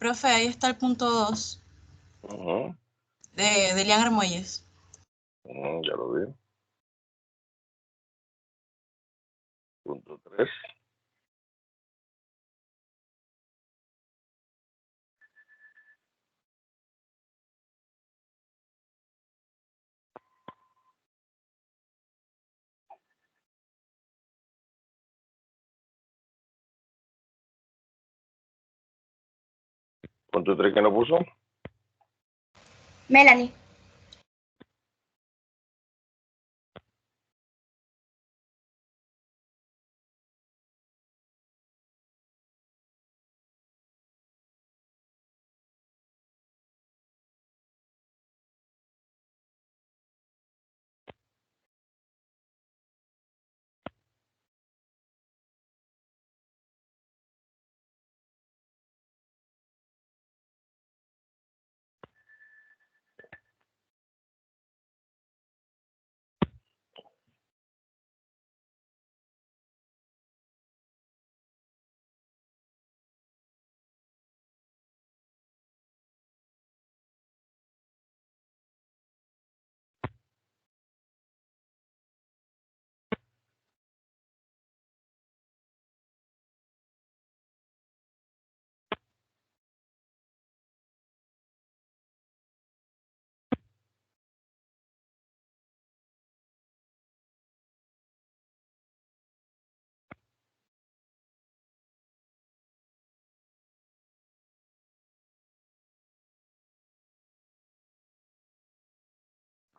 Profe, ahí está el punto 2 Ujú. de Lian Armuelles. Ya lo vi. Punto 3. Punto 3, ¿quién lo puso? Melanie.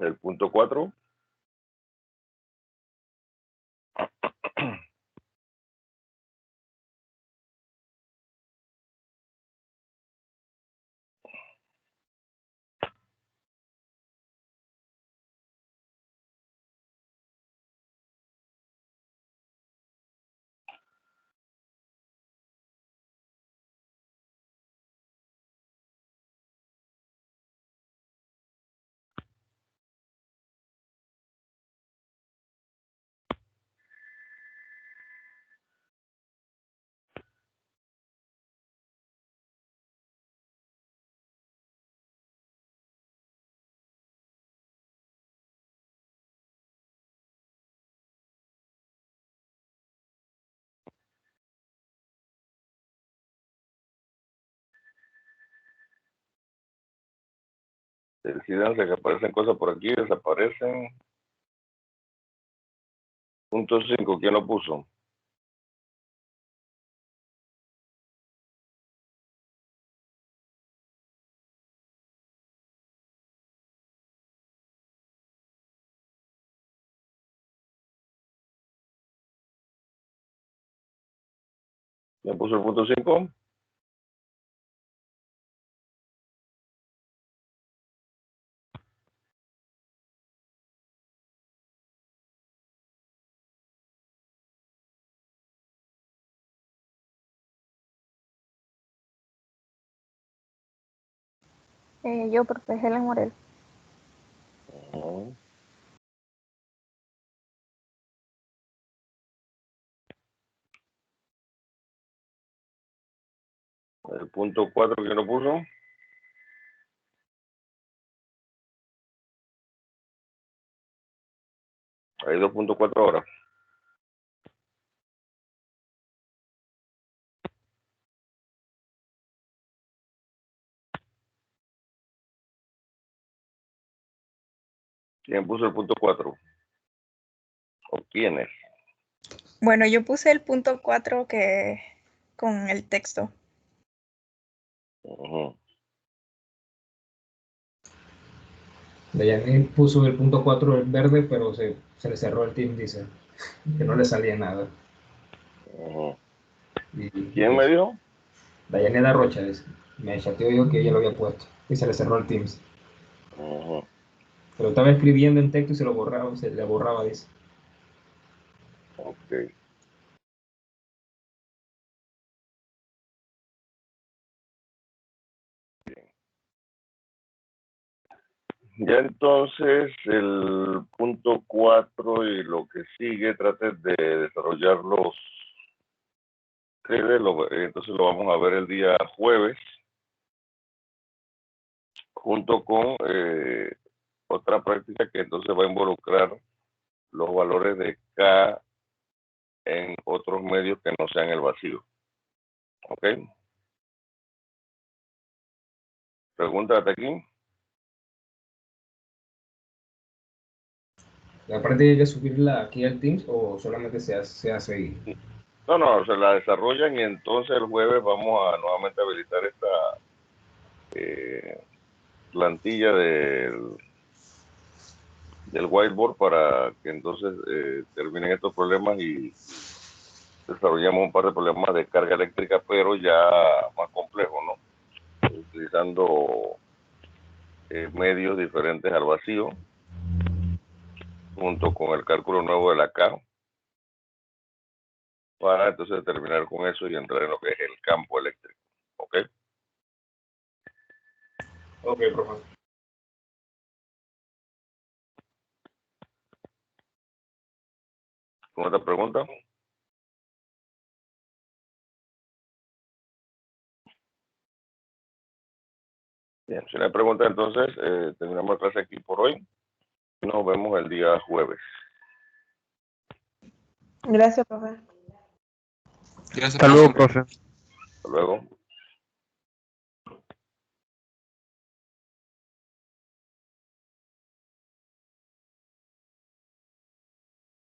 El punto 4. Decidanse que aparecen cosas por aquí, desaparecen. Punto 5, ¿quién lo puso? ¿Quién puso el punto 5? Yo, profe, Helen Morel. El punto 4, ¿quién lo puso? Hay 2.4 ahora. ¿Quién puso el punto 4? ¿O quiénes? Bueno, yo puse el punto 4 que con el texto. Dayané puso el punto 4 en verde, pero se le cerró el team, dice, que no le salía nada. ¿Quién me dijo? Dayané da Rocha, dice. Me chateó yo que ella lo había puesto y se le cerró el Teams. Pero estaba escribiendo en texto y se le borraba, dice. Ok. Ya entonces el punto 4 y lo que sigue, trate de desarrollar los entonces lo vamos a ver el día jueves junto con otra práctica que entonces va a involucrar los valores de K en otros medios que no sean el vacío. ¿Ok? Pregunta hasta aquí. ¿La práctica hay que subirla aquí al Teams o solamente se hace ahí? No, se la desarrollan y entonces el jueves vamos a nuevamente habilitar esta plantilla del whiteboard para que entonces terminen estos problemas y desarrollamos un par de problemas de carga eléctrica, pero ya más complejos, ¿no? Utilizando medios diferentes al vacío, junto con el cálculo nuevo de la K, para entonces terminar con eso y entrar en lo que es el campo eléctrico. ¿Ok? Ok, profesor. ¿Con otra pregunta? Bien, si no hay preguntas, entonces terminamos la clase aquí por hoy. Nos vemos el día jueves. Gracias, profe. Gracias, Hasta luego, profe. Hasta luego.